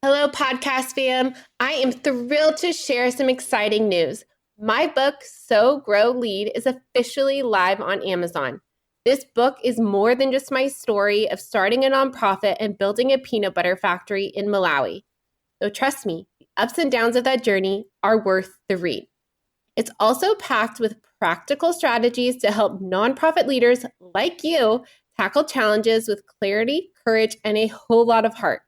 Hello, podcast fam. I am thrilled to share some exciting news. My book, So Grow Lead, is officially live on Amazon. This book is more than just my story of starting a nonprofit and building a peanut butter factory in Malawi. So trust me, the ups and downs of that journey are worth the read. It's also packed with practical strategies to help nonprofit leaders like you tackle challenges with clarity, courage, and a whole lot of heart.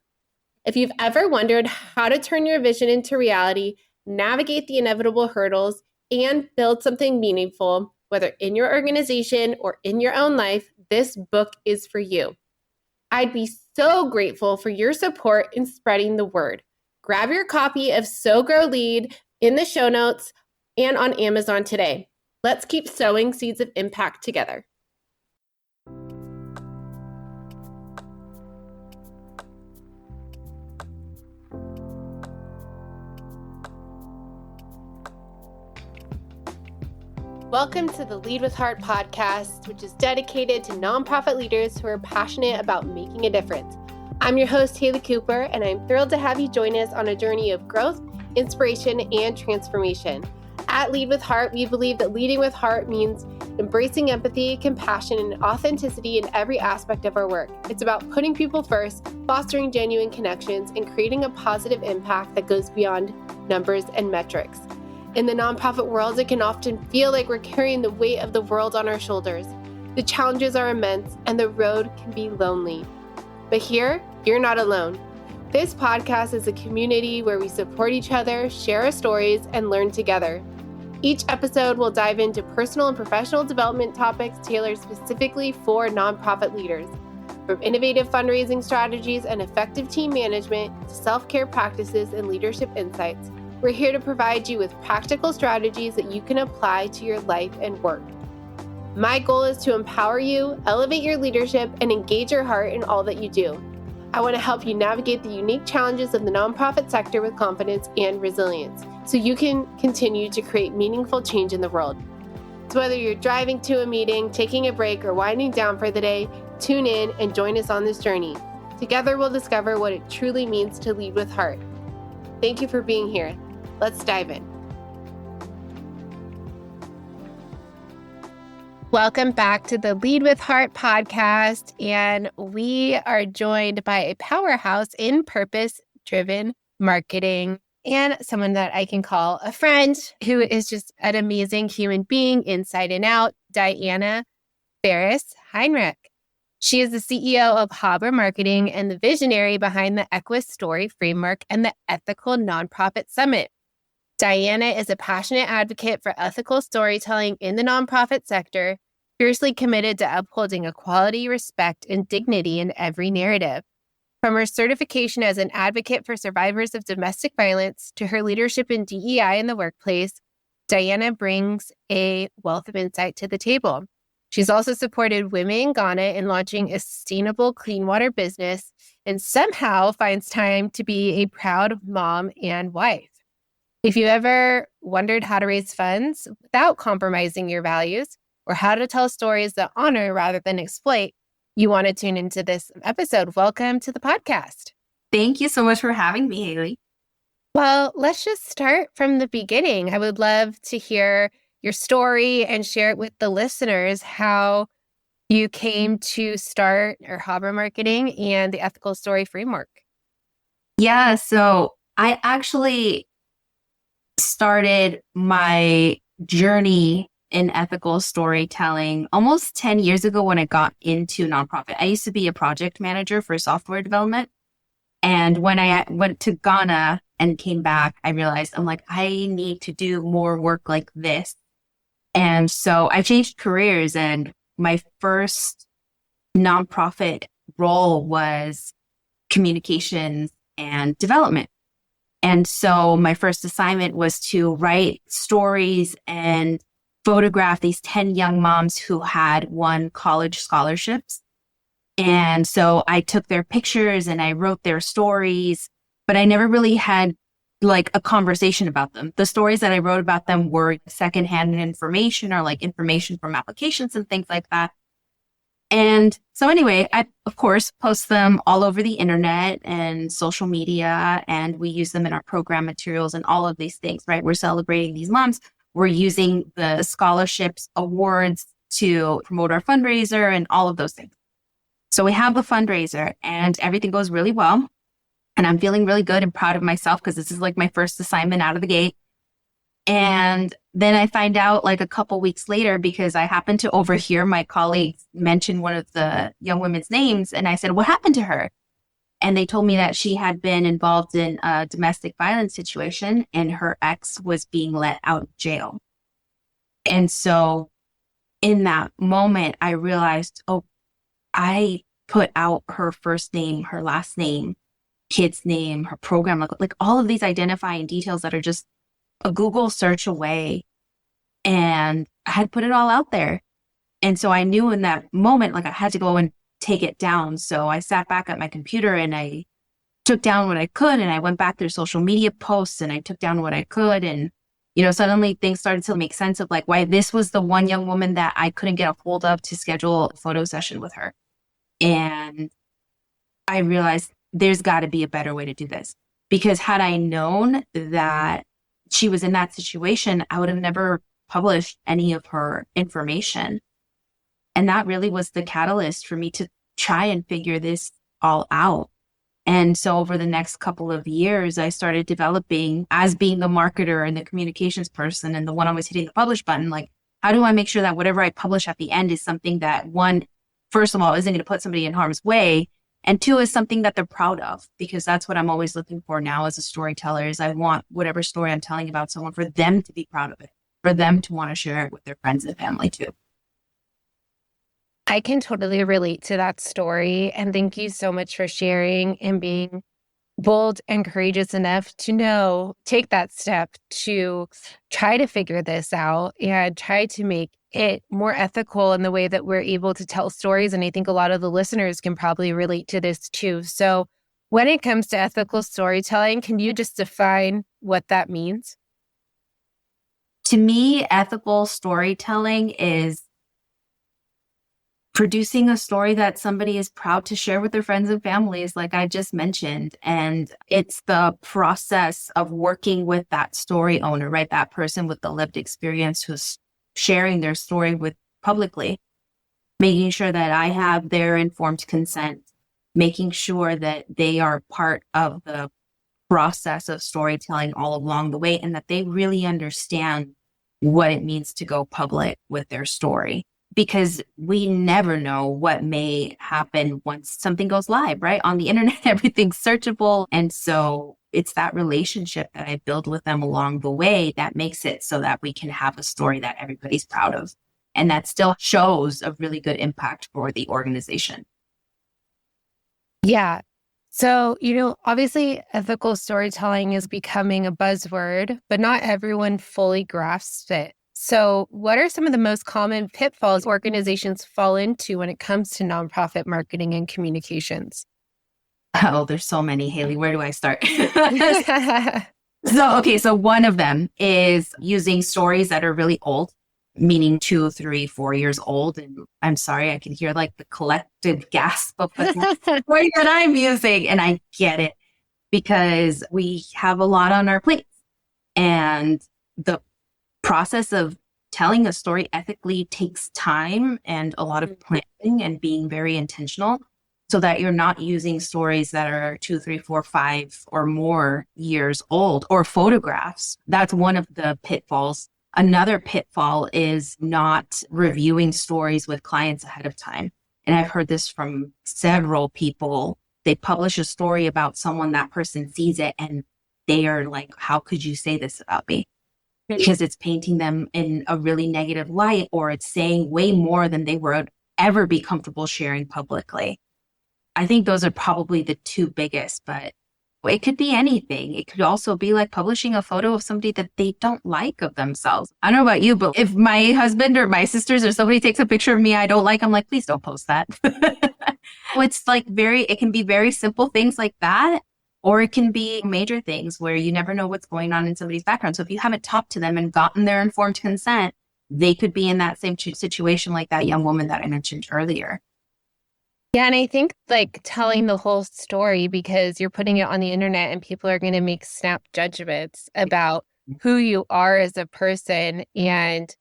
If you've ever wondered how to turn your vision into reality, navigate the inevitable hurdles, and build something meaningful, whether in your organization or in your own life, this book is for you. I'd be so grateful for your support in spreading the word. Grab your copy of So Grow Lead in the show notes and on Amazon today. Let's keep sowing seeds of impact together. Welcome to the Lead with Heart podcast, which is dedicated to nonprofit leaders who are passionate about making a difference. I'm your host, Haley Cooper, and I'm thrilled to have you join us on a journey of growth, inspiration, and transformation. At Lead with Heart, we believe that leading with heart means embracing empathy, compassion, and authenticity in every aspect of our work. It's about putting people first, fostering genuine connections, and creating a positive impact that goes beyond numbers and metrics. In the nonprofit world, it can often feel like we're carrying the weight of the world on our shoulders. The challenges are immense and the road can be lonely. But here, you're not alone. This podcast is a community where we support each other, share our stories, and learn together. Each episode will dive into personal and professional development topics tailored specifically for nonprofit leaders. From innovative fundraising strategies and effective team management to self-care practices and leadership insights, we're here to provide you with practical strategies that you can apply to your life and work. My goal is to empower you, elevate your leadership, and engage your heart in all that you do. I want to help you navigate the unique challenges of the nonprofit sector with confidence and resilience, so you can continue to create meaningful change in the world. So whether you're driving to a meeting, taking a break, or winding down for the day, tune in and join us on this journey. Together we'll discover what it truly means to lead with heart. Thank you for being here. Let's dive in. Welcome back to the Lead with Heart podcast, and we are joined by a powerhouse in purpose-driven marketing and someone that I can call a friend who is just an amazing human being inside and out, Diana Farias Heinrich. She is the CEO of Habrá Marketing and the visionary behind the EQUAstory Framework and the Ethical Nonprofit Summit. Diana is a passionate advocate for ethical storytelling in the nonprofit sector, fiercely committed to upholding equality, respect, and dignity in every narrative. From her certification as an advocate for survivors of domestic violence to her leadership in DEI in the workplace, Diana brings a wealth of insight to the table. She's also supported women in Ghana in launching a sustainable clean water business and somehow finds time to be a proud mom and wife. If you ever wondered how to raise funds without compromising your values or how to tell stories that honor rather than exploit, you want to tune into this episode. Welcome to the podcast. Thank you so much for having me, Haley. Well, let's just start from the beginning. I would love to hear your story and share it with the listeners how you came to start Habrá Marketing and the Ethical Story Framework. Yeah, so I actually started my journey in ethical storytelling almost 10 years ago when I got into nonprofit. I used to be a project manager for software development. And when I went to Ghana and came back, I realized I need to do more work like this. And so I changed careers, and my first nonprofit role was communications and development. And so my first assignment was to write stories and photograph these 10 young moms who had won college scholarships. And so I took their pictures and I wrote their stories, but I never really had a conversation about them. The stories that I wrote about them were secondhand information or information from applications and things like that. And so anyway, I, of course, post them all over the internet and social media, and we use them in our program materials and all of these things, right? We're celebrating these moms. We're using the scholarships awards to promote our fundraiser and all of those things. So we have the fundraiser and everything goes really well. And I'm feeling really good and proud of myself because this is like my first assignment out of the gate. And then I find out like a couple weeks later, because I happened to overhear my colleagues mention one of the young women's names. And I said, what happened to her? And they told me that she had been involved in a domestic violence situation and her ex was being let out of jail. And so in that moment, I realized, oh, I put out her first name, her last name, kid's name, her program, like all of these identifying details that are just a Google search away. And I had put it all out there. And so I knew in that moment, like I had to go and take it down. So I sat back at my computer and I took down what I could. And I went back through social media posts and I took down what I could. And, you know, suddenly things started to make sense of like why this was the one young woman that I couldn't get a hold of to schedule a photo session with her. And I realized there's got to be a better way to do this, because had I known that she was in that situation, I would have never published any of her information. And that really was the catalyst for me to try and figure this all out. And so over the next couple of years, I started developing as being the marketer and the communications person and the one always hitting the publish button. Like, how do I make sure that whatever I publish at the end is something that, one, first of all, isn't going to put somebody in harm's way, and two, is something that they're proud of, because that's what I'm always looking for now as a storyteller is I want whatever story I'm telling about someone for them to be proud of it, for them to want to share it with their friends and family too. I can totally relate to that story. And thank you so much for sharing and being bold and courageous enough to take that step to try to figure this out and try to make it more ethical in the way that we're able to tell stories. And I think a lot of the listeners can probably relate to this too. So when it comes to ethical storytelling, can you just define what that means? To me, ethical storytelling is producing a story that somebody is proud to share with their friends and families, like I just mentioned. And it's the process of working with that story owner, right? That person with the lived experience who's sharing their story with publicly, making sure that I have their informed consent, making sure that they are part of the process of storytelling all along the way, and that they really understand what it means to go public with their story. Because we never know what may happen once something goes live, right? On the internet, everything's searchable. And so it's that relationship that I build with them along the way that makes it so that we can have a story that everybody's proud of. And that still shows a really good impact for the organization. Yeah. So, obviously ethical storytelling is becoming a buzzword, but not everyone fully grasps it. So what are some of the most common pitfalls organizations fall into when it comes to nonprofit marketing and communications? Oh, there's so many, Haley. Where do I start? So one of them is using stories that are really old, meaning 2, 3, 4 years old. And I'm sorry, I can hear like the collective gasp of the story that I'm using. And I get it, because we have a lot on our plates. And the process of telling a story ethically takes time and a lot of planning and being very intentional, so that you're not using stories that are 2, 3, 4, 5 or more years old, or photographs. That's one of the pitfalls. Another pitfall is not reviewing stories with clients ahead of time. And I've heard this from several people. They publish a story about someone, that person sees it, and they are like, how could you say this about me? Because it's painting them in a really negative light, or it's saying way more than they would ever be comfortable sharing publicly. I think those are probably the two biggest, but it could be anything. It could also be like publishing a photo of somebody that they don't like of themselves. I don't know about you, but if my husband or my sisters or somebody takes a picture of me I don't like, I'm like, please don't post that. It's like it can be very simple things like that. Or it can be major things where you never know what's going on in somebody's background. So if you haven't talked to them and gotten their informed consent, they could be in that same situation like that young woman that I mentioned earlier. Yeah, and I think like telling the whole story because you're putting it on the internet and people are going to make snap judgments about who you are as a person. And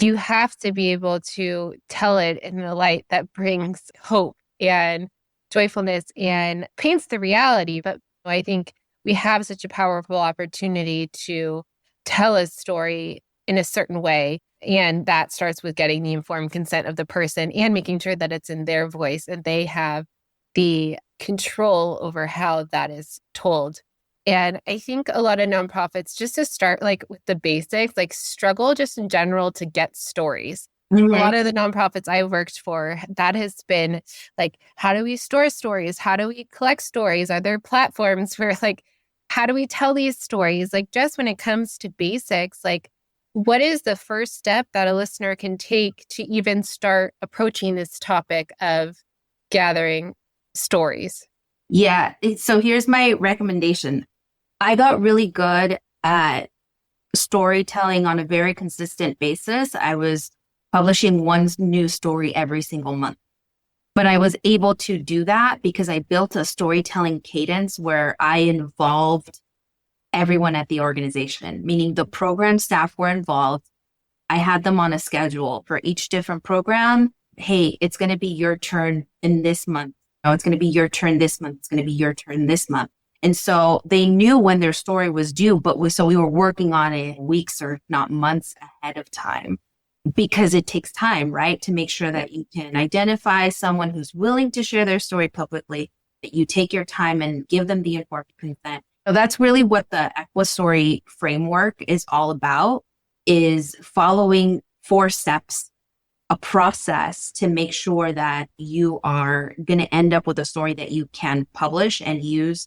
you have to be able to tell it in a light that brings hope and joyfulness and paints the reality. But I think we have such a powerful opportunity to tell a story in a certain way. And that starts with getting the informed consent of the person and making sure that it's in their voice and they have the control over how that is told. And I think a lot of nonprofits, just to start like with the basics, like struggle just in general to get stories. Mm-hmm. A lot of the nonprofits I worked for, that has been like, how do we store stories? How do we collect stories? Are there platforms for like, how do we tell these stories? Like just when it comes to basics, like what is the first step that a listener can take to even start approaching this topic of gathering stories? Yeah. So here's my recommendation. I got really good at storytelling on a very consistent basis. I was publishing one new story every single month. But I was able to do that because I built a storytelling cadence where I involved everyone at the organization, meaning the program staff were involved. I had them on a schedule for each different program. Hey, it's going to be your turn in this month. Oh, it's going to be your turn this month. It's going to be your turn this month. And so they knew when their story was due, so we were working on it weeks or not months ahead of time because it takes time, right? To make sure that you can identify someone who's willing to share their story publicly, that you take your time and give them the informed consent. So that's really what the EQUAstory framework is all about, is following 4 steps, a process to make sure that you are going to end up with a story that you can publish and use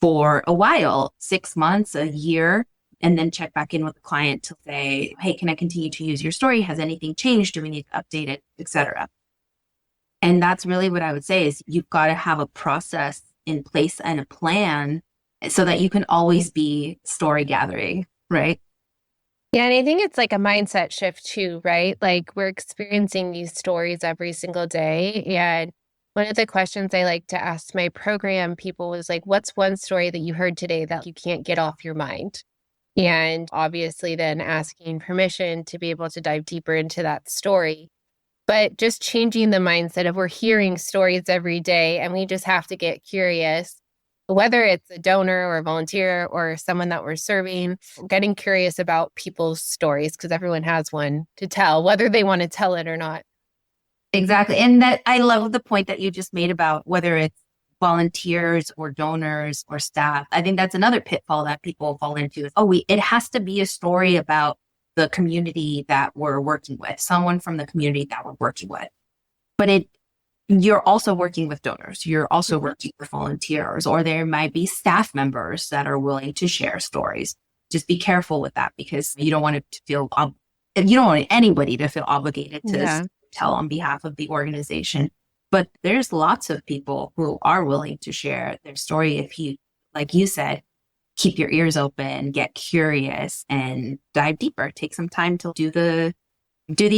for a while, 6 months, a year, and then check back in with the client to say, hey, can I continue to use your story? Has anything changed? Do we need to update it, etc.? And that's really what I would say is you've got to have a process in place and a plan so that you can always be story gathering, right? Yeah, and I think it's like a mindset shift too, right? Like we're experiencing these stories every single day. And one of the questions I like to ask my program people was like, what's one story that you heard today that you can't get off your mind? And obviously then asking permission to be able to dive deeper into that story. But just changing the mindset of we're hearing stories every day and we just have to get curious, whether it's a donor or a volunteer or someone that we're serving, getting curious about people's stories because everyone has one to tell, whether they want to tell it or not. Exactly. And that I love the point that you just made about whether it's volunteers or donors or staff. I think that's another pitfall that people fall into is, it has to be a story about the community that we're working with, someone from the community that we're working with. But you're also working with donors. You're also working with volunteers, or there might be staff members that are willing to share stories. Just be careful with that because you don't want it to feel, you don't want anybody to feel obligated to tell on behalf of the organization. But there's lots of people who are willing to share their story if you, like you said, keep your ears open, get curious, and dive deeper. Take some time to do the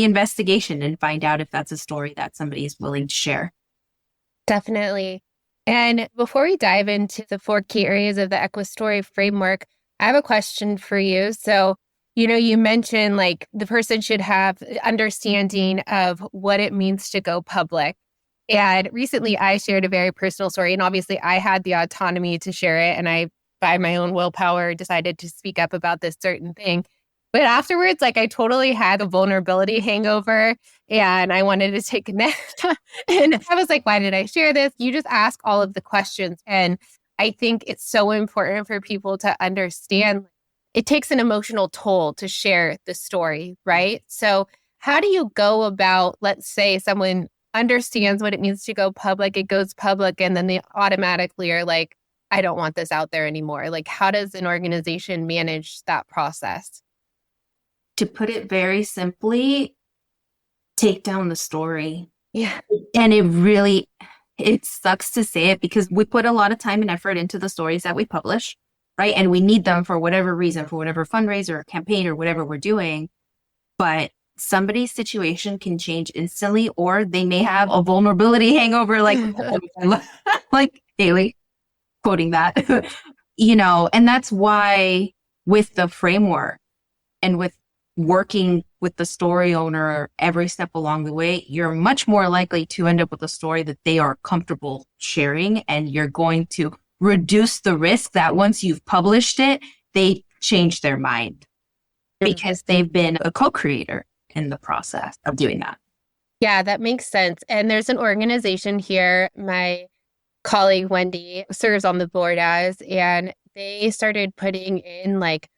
investigation and find out if that's a story that somebody is willing to share. Definitely. And before we dive into the 4 key areas of the EQUAstory framework, I have a question for you. So, you mentioned like the person should have understanding of what it means to go public. And recently I shared a very personal story, and obviously I had the autonomy to share it. And I, by my own willpower, decided to speak up about this certain thing. But afterwards, like I totally had a vulnerability hangover and I wanted to take a nap. And I was like, why did I share this? You just ask all of the questions. And I think it's so important for people to understand it takes an emotional toll to share the story, right? So how do you go about, let's say someone understands what it means to go public, it goes public, and then they automatically are like, I don't want this out there anymore. Like, how does an organization manage that process? To put it very simply, take down the story. Yeah. And it sucks to say it because we put a lot of time and effort into the stories that we publish, right? And we need them for whatever reason, for whatever fundraiser or campaign or whatever we're doing. But somebody's situation can change instantly, or they may have a vulnerability hangover, like, like Haley quoting that, and that's why with the framework and with working with the story owner every step along the way, you're much more likely to end up with a story that they are comfortable sharing. And you're going to reduce the risk that once you've published it, they change their mind because they've been a co-creator in the process of doing that. Yeah, that makes sense. And there's an organization here my colleague Wendy serves on the board as, and they started putting in like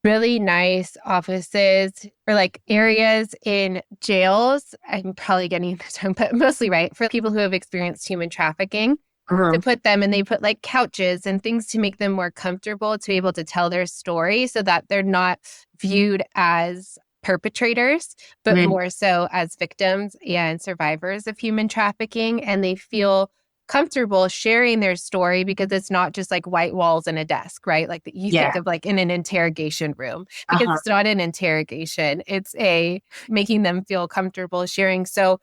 really nice offices or like areas in jails. I'm probably getting this wrong, but mostly right, for people who have experienced human trafficking. To put them, and they put like couches and things to make them more comfortable to be able to tell their story so that they're not viewed as perpetrators, but more so as victims and survivors of human trafficking. And they feel comfortable sharing their story because it's not just like white walls and a desk, right? Like you think of like in an interrogation room, because it's not an interrogation. It's making them feel comfortable sharing. So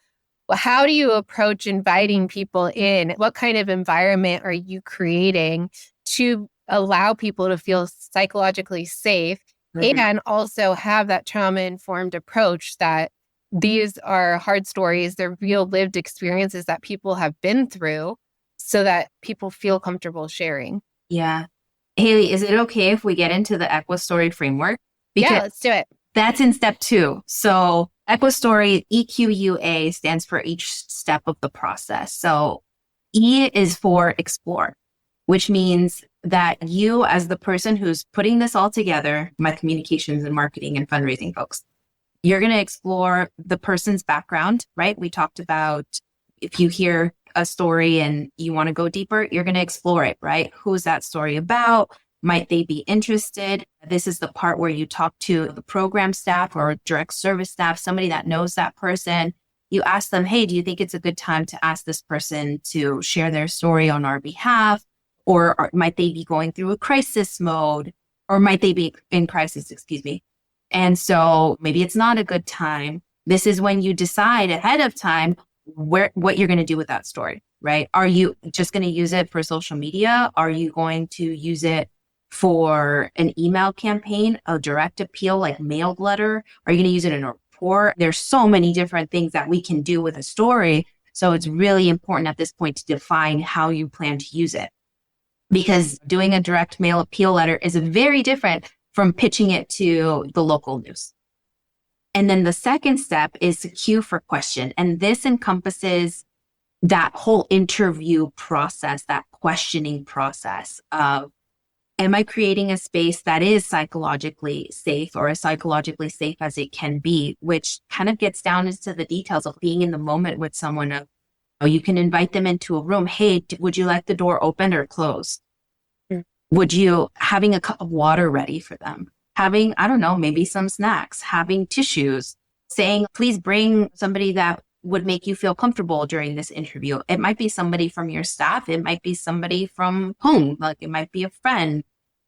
how do you approach inviting people in? What kind of environment are you creating to allow people to feel psychologically safe and also have that trauma-informed approach that these are hard stories, they're real lived experiences that people have been through so that people feel comfortable sharing? Yeah. Haley, is it okay if we get into the EQUAstory Framework? Because let's do it. That's in step 2. So EQUAstory, EQUA stands for each step of the process. So E is for explore, which means that you, as the person who's putting this all together, my communications and marketing and fundraising folks, you're going to explore the person's background, right? We talked about if you hear a story and you want to go deeper, you're going to explore it, right? Who's that story about? Might they be interested? This is the part where you talk to the program staff or direct service staff, somebody that knows that person. You ask them, hey, do you think it's a good time to ask this person to share their story on our behalf? Or might they be going through a crisis mode? Or might they be in crisis, And so maybe it's not a good time. This is when you decide ahead of time what you're going to do with that story, right? Are you just going to use it for social media? Are you going to use it for an email campaign, a direct appeal like mailed letter? Are you going to use it in a report? There's so many different things that we can do with a story. So it's really important at this point to define how you plan to use it. Because doing a direct mail appeal letter is very different from pitching it to the local news. And then the second step is to queue for question. And this encompasses that whole interview process, that questioning process of, am I creating a space that is psychologically safe or as psychologically safe as it can be, which kind of gets down into the details of being in the moment with someone. You can invite them into a room. Hey, would you like the door open or closed? Would you having a cup of water ready for them? Having, I don't know, maybe some snacks, having tissues, saying, please bring somebody that would make you feel comfortable during this interview. It might be somebody from your staff. It might be somebody from home. Like it might be a friend.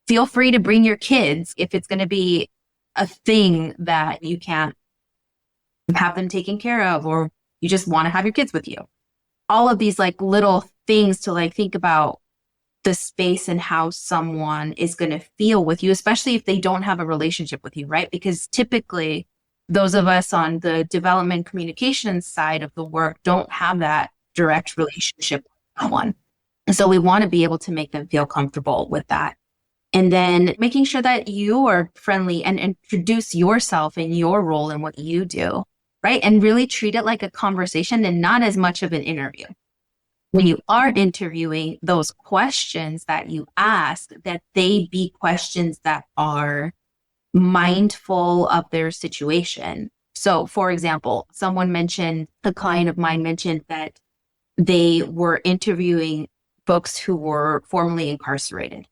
Feel free to bring your kids if it's going to be a thing that you can't have them taken care of, or you just want to have your kids with you. All of these like little things to like think about the space and how someone is going to feel with you, especially if they don't have a relationship with you, right? Because typically those of us on the development communications side of the work don't have that direct relationship with someone. And so we want to be able to make them feel comfortable with that. And then making sure that you are friendly and introduce yourself and your role in what you do, right? And really treat it like a conversation and not as much of an interview. When you are interviewing, those questions that you ask, that they be questions that are mindful of their situation. So, for example, a client of mine mentioned that they were interviewing folks who were formerly incarcerated.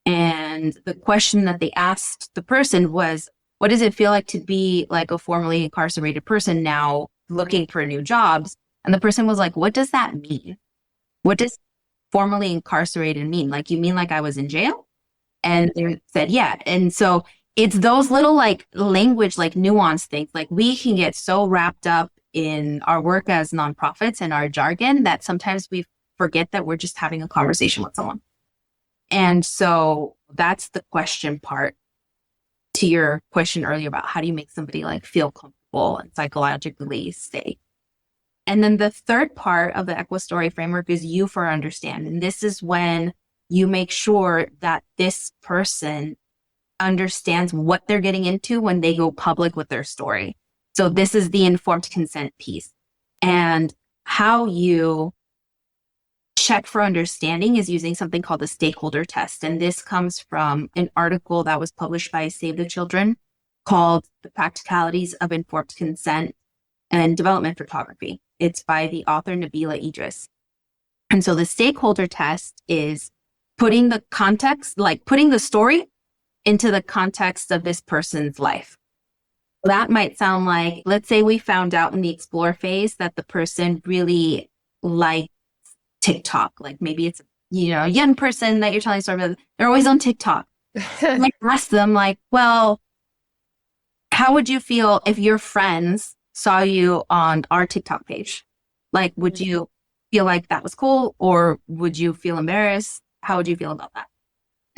And the question that they asked the person was, what does it feel like to be like a formerly incarcerated person now looking for new jobs? And the person was like, what does that mean? What does formerly incarcerated mean? Like, you mean like I was in jail? And they said, yeah. And so it's those little like language, like nuance things. Like we can get so wrapped up in our work as nonprofits and our jargon that sometimes we forget that we're just having a conversation with someone. And so that's the question part to your question earlier about how do you make somebody like feel comfortable and psychologically safe. And then the third part of the EQUAstory framework is you for understand. And this is when you make sure that this person understands what they're getting into when they go public with their story. So this is the informed consent piece. And how you check for understanding is using something called the stakeholder test. And this comes from an article that was published by Save the Children called The Practicalities of Informed Consent and Development Photography. It's by the author Nabila Idris. And so the stakeholder test is putting the context, like putting the story into the context of this person's life. That might sound like, let's say we found out in the explore phase that the person really likes TikTok. Like maybe it's, a young person that you're telling a story about, they're always on TikTok. Like ask them like, well, how would you feel if your friends saw you on our TikTok page? Like, would you feel like that was cool? Or would you feel embarrassed? How would you feel about that?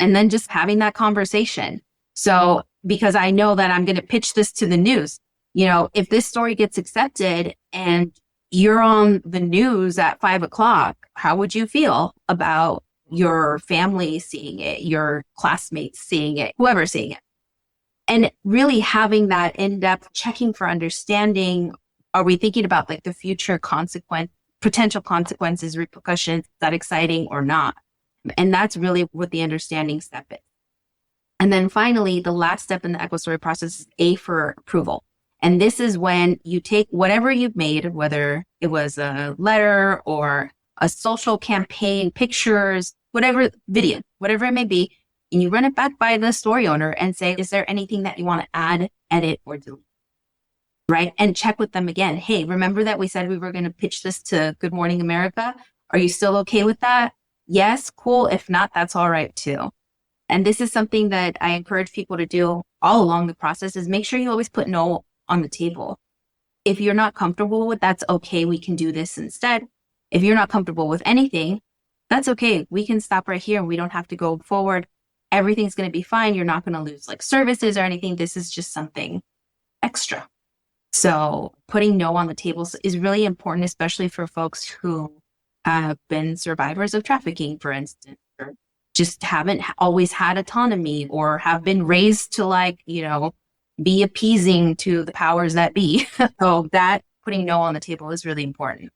And then just having that conversation. So, because I know that I'm going to pitch this to the news, if this story gets accepted and you're on the news at 5:00, how would you feel about your family seeing it, your classmates seeing it, whoever's seeing it? And really having that in-depth checking for understanding. Are we thinking about like the future potential consequences, repercussions, is that exciting or not? And that's really what the understanding step is. And then finally, the last step in the EQUAstory process is A for approval. And this is when you take whatever you've made, whether it was a letter or a social campaign, pictures, whatever, video, whatever it may be, and you run it back by the story owner and say, is there anything that you want to add, edit, or delete? Right? And check with them again. Hey, remember that we said we were going to pitch this to Good Morning America? Are you still okay with that? Yes, cool. If not, that's all right too. And this is something that I encourage people to do all along the process is make sure you always put no on the table. If you're not comfortable with that's okay, we can do this instead. If you're not comfortable with anything, that's okay. We can stop right here and we don't have to go forward. Everything's going to be fine. You're not going to lose like services or anything. This is just something extra. So putting no on the table is really important, especially for folks who have been survivors of trafficking, for instance, or just haven't always had autonomy or have been raised to be appeasing to the powers that be. So that putting no on the table is really important.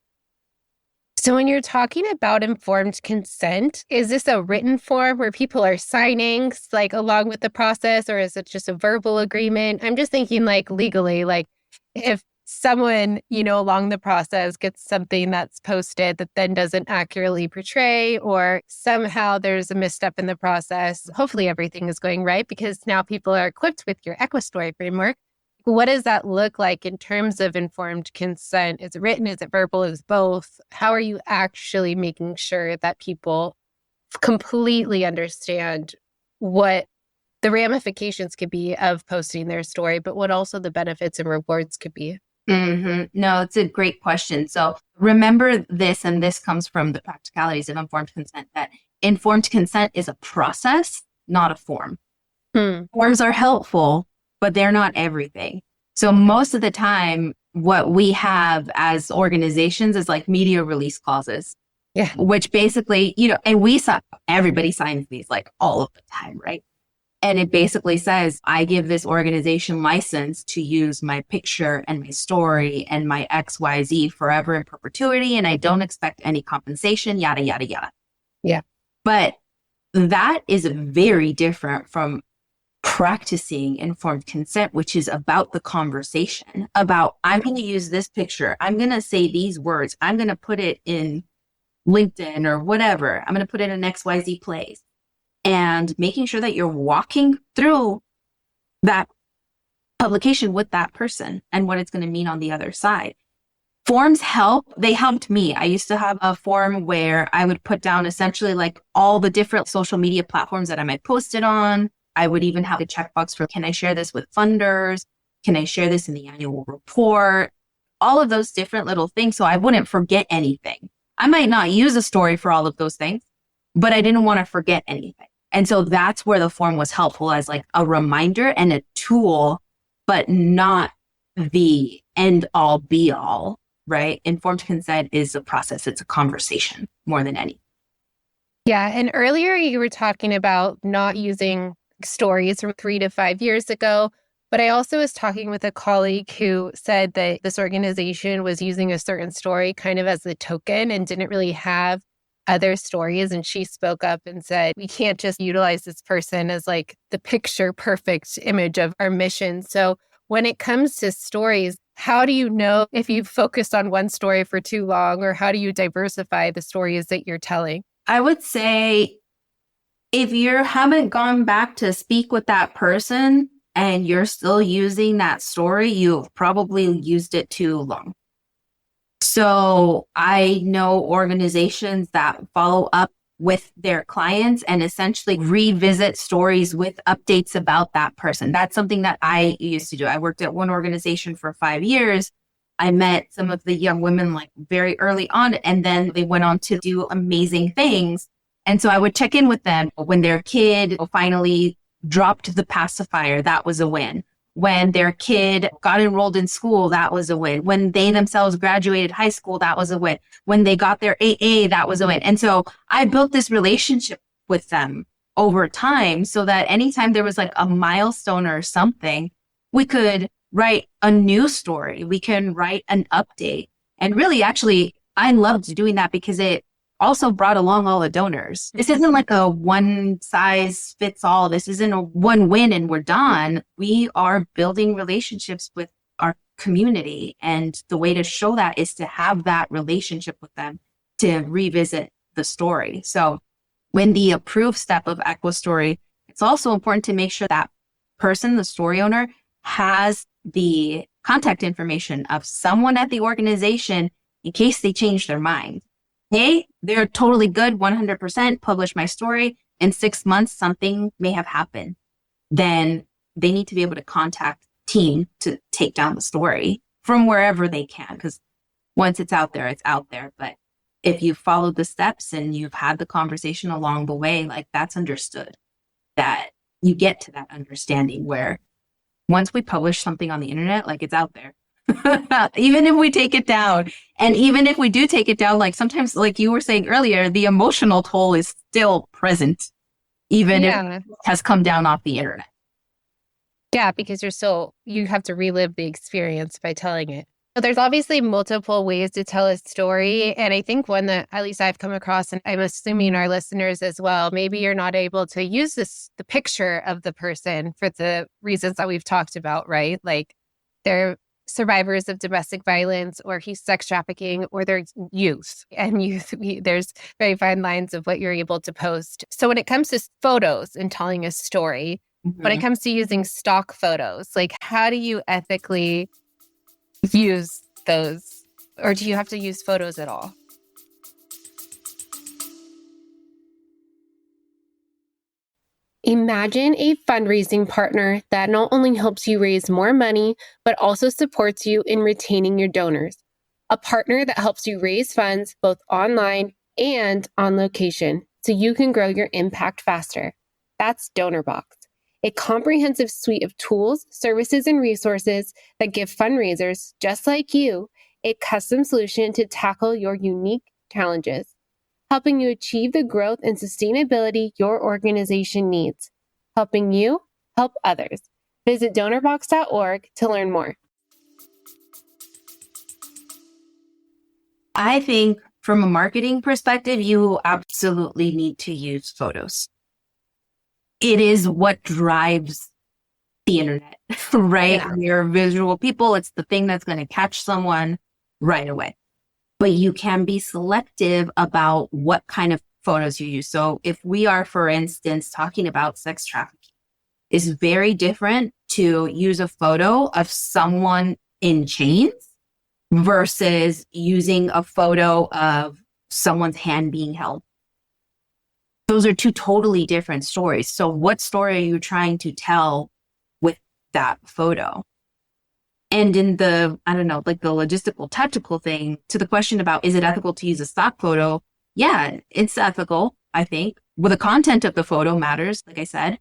So when you're talking about informed consent, is this a written form where people are signing like along with the process, or is it just a verbal agreement? I'm just thinking like legally, like if someone, along the process gets something that's posted that then doesn't accurately portray, or somehow there's a misstep in the process, hopefully everything is going right because now people are equipped with your EQUAstory framework. What does that look like in terms of informed consent? Is it written? Is it verbal? Is it both? How are you actually making sure that people completely understand what the ramifications could be of posting their story, but what also the benefits and rewards could be? Mm-hmm. No, it's a great question. So remember this, and this comes from the practicalities of informed consent, that informed consent is a process, not a form. Forms are helpful, but they're not everything. So most of the time, what we have as organizations is like media release clauses. Yeah. Which basically, and everybody signs these like all of the time, right? And it basically says, I give this organization license to use my picture and my story and my XYZ forever in perpetuity. And I don't expect any compensation, yada, yada, yada. Yeah. But that is very different from practicing informed consent, which is about the conversation, about I'm going to use this picture. I'm going to say these words. I'm going to put it in LinkedIn or whatever. I'm going to put it in XYZ place. And making sure that you're walking through that publication with that person and what it's going to mean on the other side. Forms help. They helped me. I used to have a form where I would put down essentially like all the different social media platforms that I might post it on, I would even have a checkbox for, can I share this with funders? Can I share this in the annual report? All of those different little things. So I wouldn't forget anything. I might not use a story for all of those things, but I didn't want to forget anything. And so that's where the form was helpful as like a reminder and a tool, but not the end all be all, right? Informed consent is a process. It's a conversation more than any. Yeah. And earlier you were talking about not using stories from 3 to 5 years ago. But I also was talking with a colleague who said that this organization was using a certain story kind of as the token and didn't really have other stories. And she spoke up and said, we can't just utilize this person as like the picture perfect image of our mission. So when it comes to stories, how do you know if you've focused on one story for too long, or how do you diversify the stories that you're telling? I would say if you haven't gone back to speak with that person and you're still using that story, you've probably used it too long. So I know organizations that follow up with their clients and essentially revisit stories with updates about that person. That's something that I used to do. I worked at one organization for 5 years. I met some of the young women like very early on, and then they went on to do amazing things. And so I would check in with them when their kid finally dropped the pacifier. That was a win. When their kid got enrolled in school, that was a win. When they themselves graduated high school, that was a win. When they got their AA, that was a win. And so I built this relationship with them over time so that anytime there was like a milestone or something, we could write a new story. We can write an update. And really, actually, I loved doing that because it also brought along all the donors. This isn't like a one size fits all. This isn't a one win and we're done. We are building relationships with our community. And the way to show that is to have that relationship with them to revisit the story. So when the approve step of EQUAstory, it's also important to make sure that person, the story owner, has the contact information of someone at the organization in case they change their mind. Hey, they're totally good, 100%, publish my story. In 6 months, something may have happened. Then they need to be able to contact team to take down the story from wherever they can. Because once it's out there, it's out there. But if you've followed the steps and you've had the conversation along the way, like that's understood, that you get to that understanding where once we publish something on the internet, like it's out there. Even if we take it down, and even if we do take it down, like sometimes, like you were saying earlier, the emotional toll is still present, even if it has come down off the internet. Yeah, because you have to relive the experience by telling it. So there's obviously multiple ways to tell a story. And I think one that at least I've come across, and I'm assuming our listeners as well, maybe you're not able to use the picture of the person for the reasons that we've talked about, right? Like they're survivors of domestic violence, or he's sex trafficking, or they're youth. And there's very fine lines of what you're able to post. So when it comes to photos and telling a story, when it comes to using stock photos, like how do you ethically use those? Or do you have to use photos at all? Imagine a fundraising partner that not only helps you raise more money, but also supports you in retaining your donors. A partner that helps you raise funds both online and on location so you can grow your impact faster. That's DonorBox, a comprehensive suite of tools, services, and resources that give fundraisers just like you a custom solution to tackle your unique challenges, helping you achieve the growth and sustainability your organization needs, helping you help others. Visit donorbox.org to learn more. I think from a marketing perspective, you absolutely need to use photos. It is what drives the internet, right? Yeah. We're visual people. It's the thing that's going to catch someone right away. But you can be selective about what kind of photos you use. So if we are, for instance, talking about sex trafficking, it's very different to use a photo of someone in chains versus using a photo of someone's hand being held. those are two totally different stories. So what story are you trying to tell with that photo? And in the, I don't know, like the logistical, tactical thing, to the question about, is it ethical to use a stock photo? Yeah, it's ethical, I think. Well, the content of the photo matters, like I said.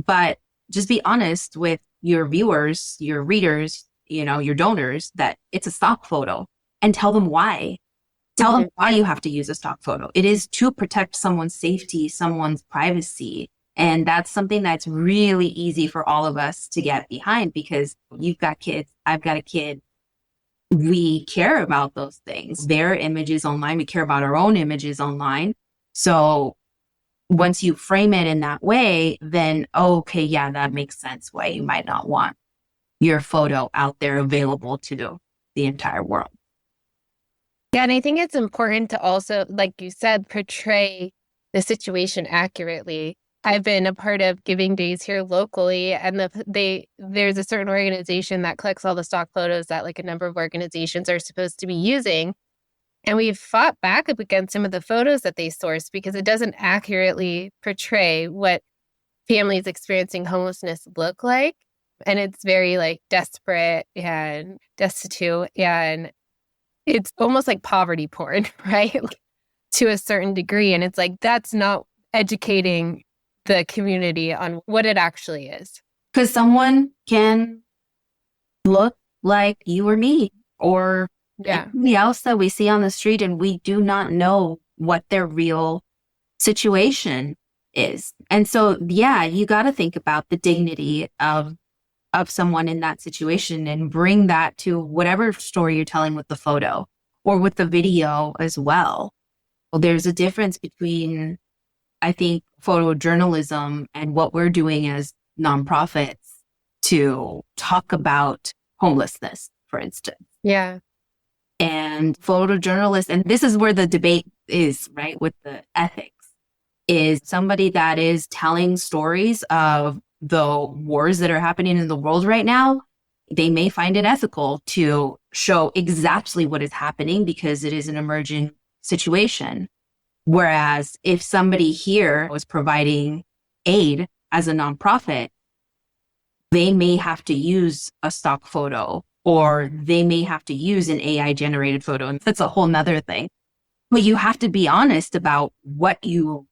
But just be honest with your viewers, your readers, your donors, that it's a stock photo, and tell them why. Tell them why you have to use a stock photo. It is to protect someone's safety, someone's privacy. And that's something that's really easy for all of us to get behind, because you've got kids, I've got a kid. We care about those things, their images online. We care about our own images online. So once you frame it in that way, then, okay, yeah, that makes sense why you might not want your photo out there available to the entire world. Yeah, and I think it's important to also, like you said, portray the situation accurately. I've been a part of giving days here locally, and there's a certain organization that collects all the stock photos that like a number of organizations are supposed to be using. And we've fought back up against some of the photos that they source because it doesn't accurately portray what families experiencing homelessness look like. And it's very like desperate and destitute, and it's almost like poverty porn, right? To a certain degree. And it's like, that's not educating the community on what it actually is. Because someone can look like you or me or anybody else that we see on the street, and we do not know what their real situation is. And so, yeah, you got to think about the dignity of someone in that situation and bring that to whatever story you're telling with the photo or with the video as well. Well, there's a difference between, I think, photojournalism and what we're doing as nonprofits to talk about homelessness, for instance. Yeah. And photojournalists, and this is where the debate is, right, with the ethics, is somebody that is telling stories of the wars that are happening in the world right now. They may find it ethical to show exactly what is happening because it is an emerging situation. Whereas if somebody here was providing aid as a nonprofit, they may have to use a stock photo, or they may have to use an AI generated photo. And that's a whole nother thing. But you have to be honest about what you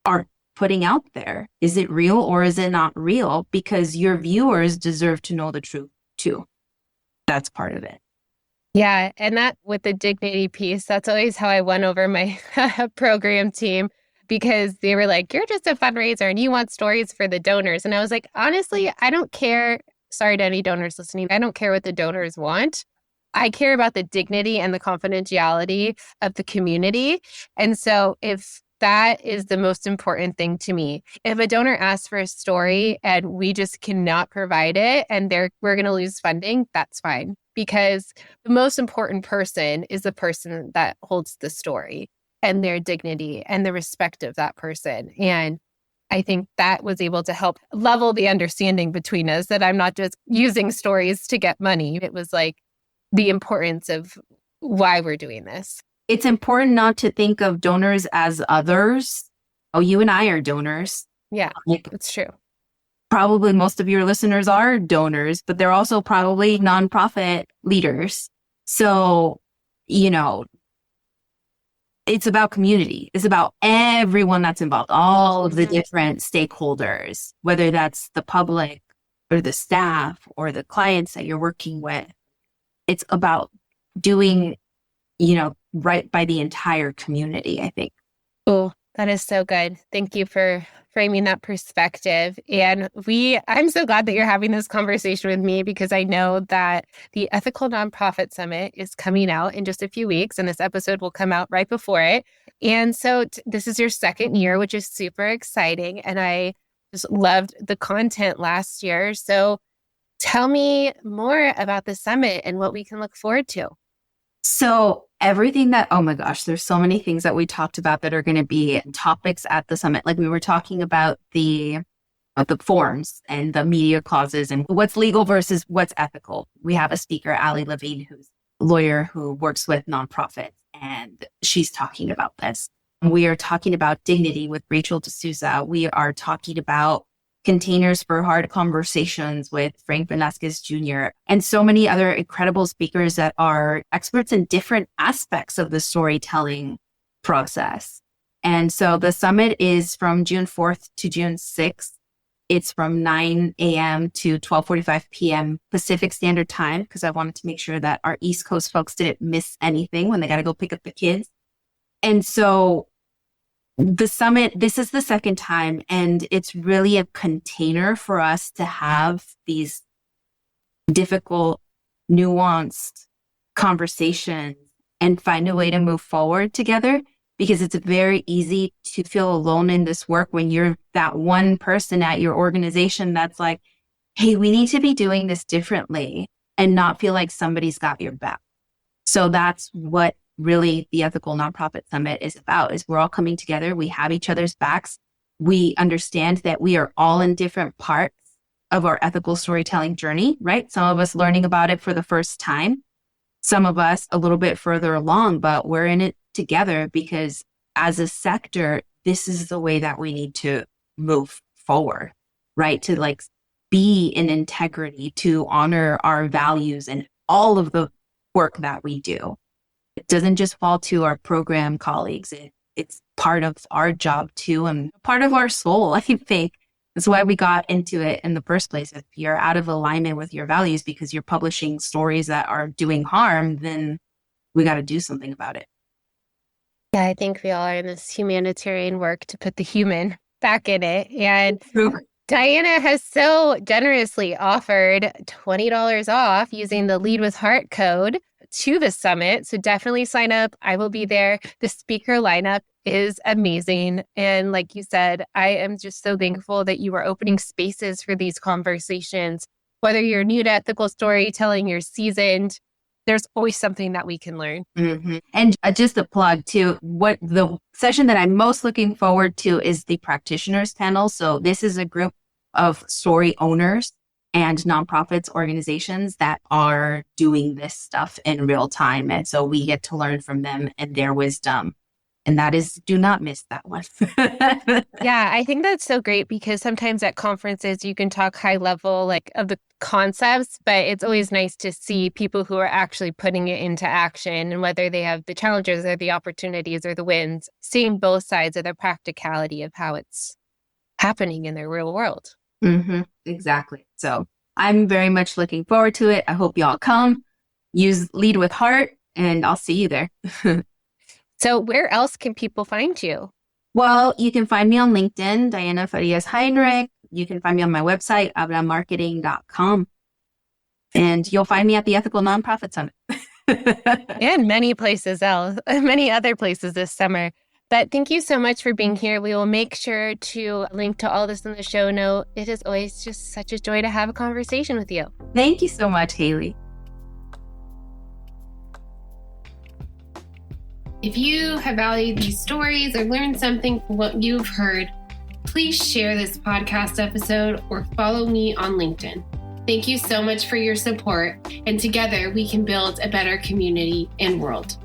are putting out there. Is it real or is it not real? Because your viewers deserve to know the truth too. That's part of it. Yeah. And that with the dignity piece, that's always how I won over my program team, because they were like, you're just a fundraiser and you want stories for the donors. And I was like, honestly, I don't care. Sorry to any donors listening. I don't care what the donors want. I care about the dignity and the confidentiality of the community. And so if that is the most important thing to me. If a donor asks for a story and we just cannot provide it and we're going to lose funding, that's fine. Because the most important person is the person that holds the story and their dignity and the respect of that person. And I think that was able to help level the understanding between us, that I'm not just using stories to get money. It was like the importance of why we're doing this. It's important not to think of donors as others. Oh, you and I are donors. Yeah, it's true. Probably most of your listeners are donors, but they're also probably nonprofit leaders. So, it's about community. It's about everyone that's involved, all of the different stakeholders, whether that's the public or the staff or the clients that you're working with. It's about doing, right by the entire community, I think. Oh, that is so good. Thank you for framing that perspective. And I'm so glad that you're having this conversation with me, because I know that the Ethical Nonprofit Summit is coming out in just a few weeks, and this episode will come out right before it. And so this is your second year, which is super exciting. And I just loved the content last year. So tell me more about the summit and what we can look forward to. So everything oh my gosh, there's so many things that we talked about that are going to be topics at the summit. Like we were talking about the forms and the media clauses and what's legal versus what's ethical. We have a speaker, Ali Levine, who's a lawyer who works with nonprofits, and she's talking about this. We are talking about dignity with Rachel D'Souza. We are talking about containers for hard conversations with Frank Velasquez Jr. and so many other incredible speakers that are experts in different aspects of the storytelling process. And so the summit is from June 4th to June 6th. It's from 9 a.m. to 12:45 p.m. Pacific Standard Time, because I wanted to make sure that our East Coast folks didn't miss anything when they got to go pick up the kids. And so the summit, this is the second time, and it's really a container for us to have these difficult, nuanced conversations and find a way to move forward together, because it's very easy to feel alone in this work when you're that one person at your organization that's like, hey, we need to be doing this differently, and not feel like somebody's got your back. So that's what really the Ethical Nonprofit Summit is about, is we're all coming together. We have each other's backs. We understand that we are all in different parts of our ethical storytelling journey, right? Some of us learning about it for the first time, some of us a little bit further along, but we're in it together because as a sector, this is the way that we need to move forward, right? To like be in integrity, to honor our values and all of the work that we do. It doesn't just fall to our program colleagues. It's part of our job too, and part of our soul, I think. That's why we got into it in the first place. If you're out of alignment with your values because you're publishing stories that are doing harm, then we got to do something about it. Yeah, I think we all are in this humanitarian work to put the human back in it. And Diana has so generously offered $20 off using the Lead with Heart code to the summit. So definitely sign up. I will be there. The speaker lineup is amazing. And like you said, I am just so thankful that you are opening spaces for these conversations. Whether you're new to ethical storytelling, you're seasoned, there's always something that we can learn. Mm-hmm. And just a plug too, what the session that I'm most looking forward to is the practitioners panel. So this is a group of story owners and nonprofits, organizations that are doing this stuff in real time. And so we get to learn from them and their wisdom. And that is, do not miss that one. Yeah, I think that's so great because sometimes at conferences you can talk high level like of the concepts, but it's always nice to see people who are actually putting it into action, and whether they have the challenges or the opportunities or the wins, seeing both sides of the practicality of how it's happening in their real world. Mm-hmm, exactly. So I'm very much looking forward to it. I hope y'all come, use Lead with Heart, and I'll see you there. So where else can people find you? Well, you can find me on LinkedIn, Diana Farias Heinrich. You can find me on my website, habramarketing.com. And you'll find me at the Ethical Nonprofit Summit. And many other places this summer. But thank you so much for being here. We will make sure to link to all this in the show note. It is always just such a joy to have a conversation with you. Thank you so much, Haley. If you have valued these stories or learned something from what you've heard, please share this podcast episode or follow me on LinkedIn. Thank you so much for your support, and together we can build a better community and world.